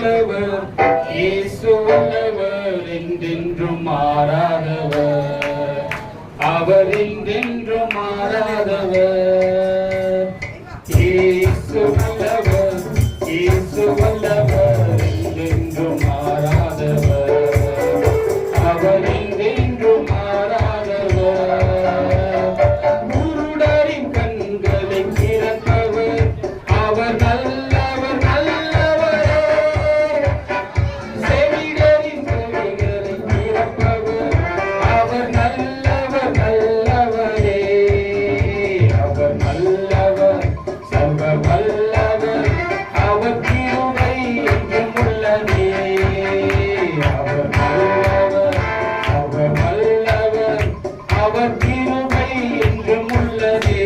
நல்லவர், இயேசு வல்லவர், என்றென்றும் மாறாதவர், அவர் என்றென்றும் மாறாதவர். இயேசு நல்லவர், இயேசு வல்லவர், என்றென்றும் மாறாதவர், அவர் என்றென்றும் மாறாதவர். குருடரின் கண்களை திறப்பவர், அவர் நல்லவர் நல்லவரே. செவிடரின் செவிகளை திறப்பவர், அவர் நல்லவர் நல்லவரே. அவர் நல்லவர், சர்வ வல்லவர், அவர் கிருபை என்றும் உள்ளதே. அவர் நல்லவர், சர்வ வல்லவர், அவர் கிருபை என்றும் உள்ளதே.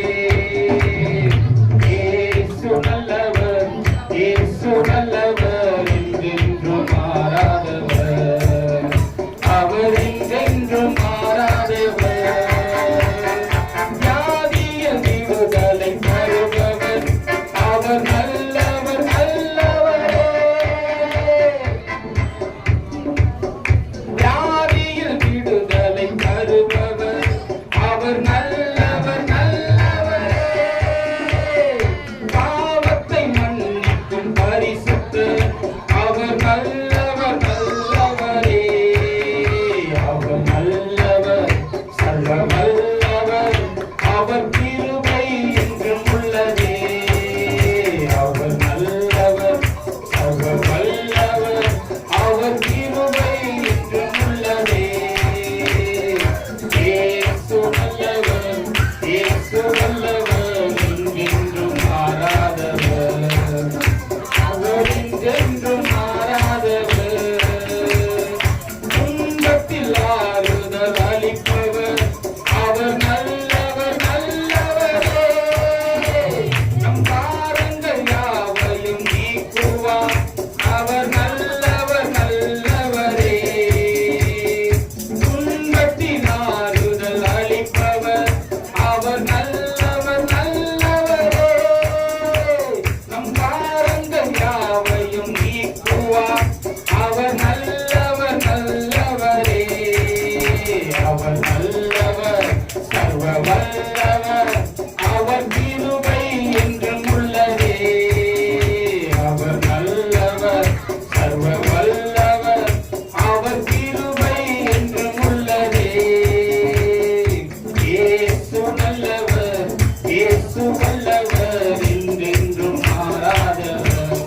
இயேசு நல்லவர், இயேசு நல்லவர், என்றென்றும் மாறாதவர், அவர் என்றென்றும் மாறாதவர். வியாதியில் விடுதலை தருபவர், அவர் நல்லவர் நல்லவரே. வியாதியில் விடுதலை தருபவர், அவர் நல்லவர் நல்லவரே. பாவத்தை மன்னிக்கும் பரிசுத்தர், அவர் நல்லவர் நல்லவரே. அவர் நல்லவர், சர்வ வல்லவர், அவர் கிருபை என்றும் உள்ளதே. அவர் நல்லவர், சர்வ வல்லவர், அவர் கிருபை என்றும் உள்ளதே. இயேசு நல்லவர், இயேசு வல்லவர், என்றென்றும் மாறாதவர், அவர் என்றென்றும் மாறாதவர். துன்பத்தில் ஆறுதல் அளிப்பவர், அவர் நல்லவர் நல்லவரே. நம் பாரங்கள் யாவையும் நீக்குவார், அவர் நல்லவர் நல்லவரே. துன்பத்தில் ஆறுதல் அளிப்பவர், அவர் நல்லவர் நல்லவரே. நம் பாரங்கள் யாவையும் நீக்குவார், அவர் நல்லவர் நல்லவரே. அவர் நல்லவர், சர்வ வல்லவர், அவர் கிருபை என்றும் உள்ளதே. அவர் நல்லவர், சர்வ வல்லவர், அவர் கிருபை என்றும் உள்ளதே. இயேசு நல்லவர், இயேசு வல்லவர், என்றென்றும் மாறாதவர்,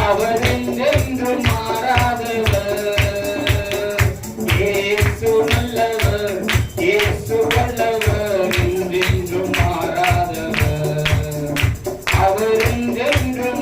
அவர் என்றென்றும் மாறாதவர். இயேசு நல்லவர், இயேசு வல்லவர், என்றென்றும் மாறாதவர், அவர் என்றென்றும்